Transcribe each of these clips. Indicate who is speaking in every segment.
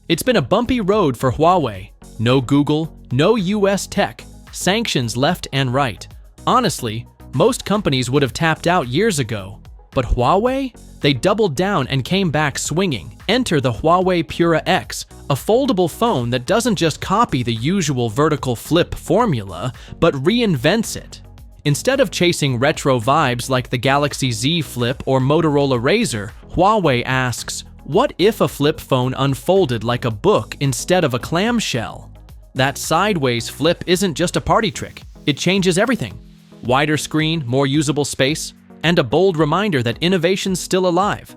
Speaker 1: It's been a bumpy road for Huawei. No Google, no US tech, sanctions left and right. Honestly, most companies would have tapped out years ago. But Huawei? They doubled down and came back swinging. Enter the Huawei Pura X, a foldable phone that doesn't just copy the usual vertical flip formula, but reinvents it. Instead of chasing retro vibes like the Galaxy Z Flip or Motorola Razr, Huawei asks, what if a flip phone unfolded like a book instead of a clamshell? That sideways flip isn't just a party trick, it changes everything. Wider screen, more usable space, and a bold reminder that innovation's still alive.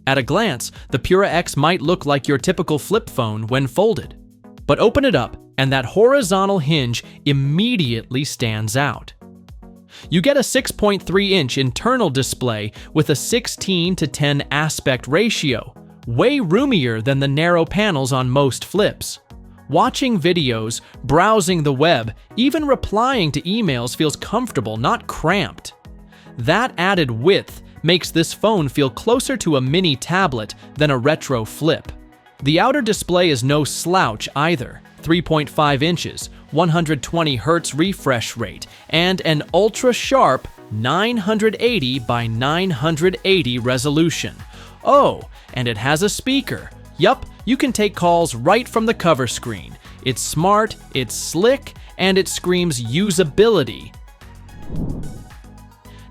Speaker 1: At a glance, the Pura X might look like your typical flip phone when folded. But open it up, and that horizontal hinge immediately stands out. You get a 6.3-inch internal display with a 16:10 aspect ratio, way roomier than the narrow panels on most flips. Watching videos, browsing the web, even replying to emails feels comfortable, not cramped. That added width makes this phone feel closer to a mini tablet than a retro flip. The outer display is no slouch either, 3.5 inches, 120 Hz refresh rate, and an ultra-sharp 980 by 980 resolution. Oh, and it has a speaker. Yup, you can take calls right from the cover screen. It's smart, it's slick, and it screams usability.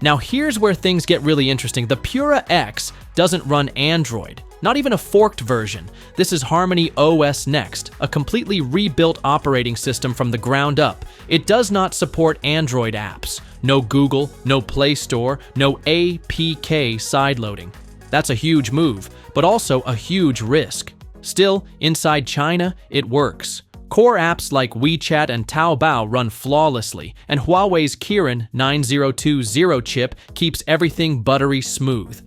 Speaker 1: Now here's where things get really interesting. The Pura X doesn't run Android, not even a forked version. This is Harmony OS Next, a completely rebuilt operating system from the ground up. It does not support Android apps. No Google, no Play Store, no APK sideloading. That's a huge move, but also a huge risk. Still, inside China, it works. Core apps like WeChat and Taobao run flawlessly, and Huawei's Kirin 9020 chip keeps everything buttery smooth.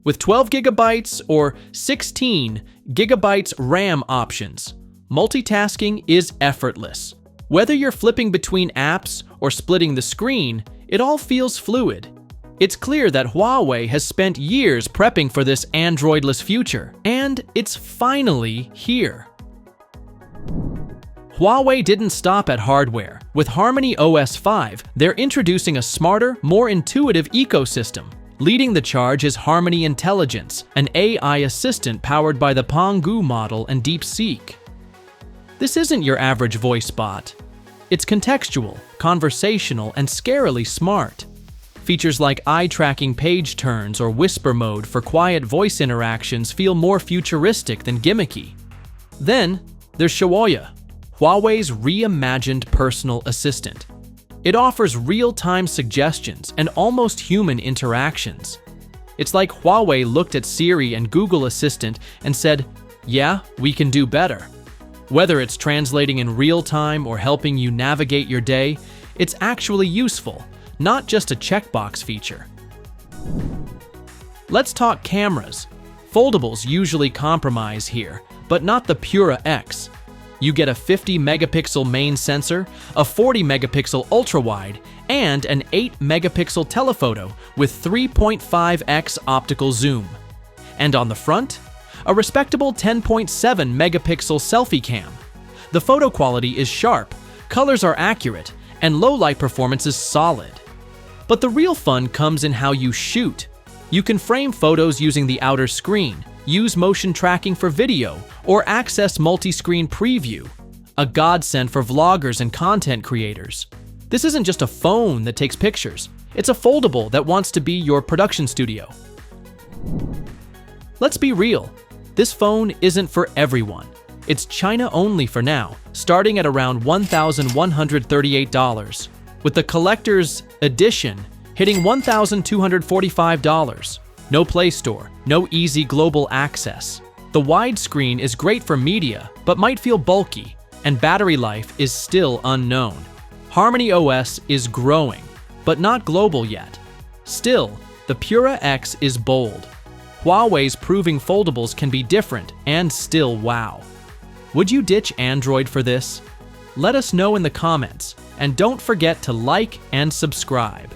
Speaker 1: With 12 GB or 16 GB RAM options, multitasking is effortless. Whether you're flipping between apps or splitting the screen, it all feels fluid. It's clear that Huawei has spent years prepping for this Androidless future, and it's finally here. Huawei didn't stop at hardware. With Harmony OS 5, they're introducing a smarter, more intuitive ecosystem. Leading the charge is Harmony Intelligence, an AI assistant powered by the Pangu model and DeepSeek. This isn't your average voice bot. It's contextual, conversational, and scarily smart. Features like eye-tracking page turns or whisper mode for quiet voice interactions feel more futuristic than gimmicky. Then, there's Huawei, Huawei's reimagined personal assistant. It offers real-time suggestions and almost human interactions. It's like Huawei looked at Siri and Google Assistant and said, yeah, we can do better. Whether it's translating in real time or helping you navigate your day, it's actually useful, not just a checkbox feature. Let's talk cameras. Foldables usually compromise here, but not the Pura X. You get a 50-megapixel main sensor, a 40-megapixel ultra-wide, and an 8-megapixel telephoto with 3.5x optical zoom. And on the front, a respectable 10.7-megapixel selfie cam. The photo quality is sharp, colors are accurate, and low-light performance is solid. But the real fun comes in how you shoot. You can frame photos using the outer screen, use motion tracking for video, or access multi-screen preview, a godsend for vloggers and content creators. This isn't just a phone that takes pictures, it's a foldable that wants to be your production studio. Let's be real, this phone isn't for everyone. It's China only for now, starting at around $1,138, with the collector's edition hitting $1,245. No Play Store, no easy global access. The widescreen is great for media, but might feel bulky, and battery life is still unknown. Harmony OS is growing, but not global yet. Still, the Pura X is bold. Huawei's proving foldables can be different and still wow. Would you ditch Android for this? Let us know in the comments, and don't forget to like and subscribe.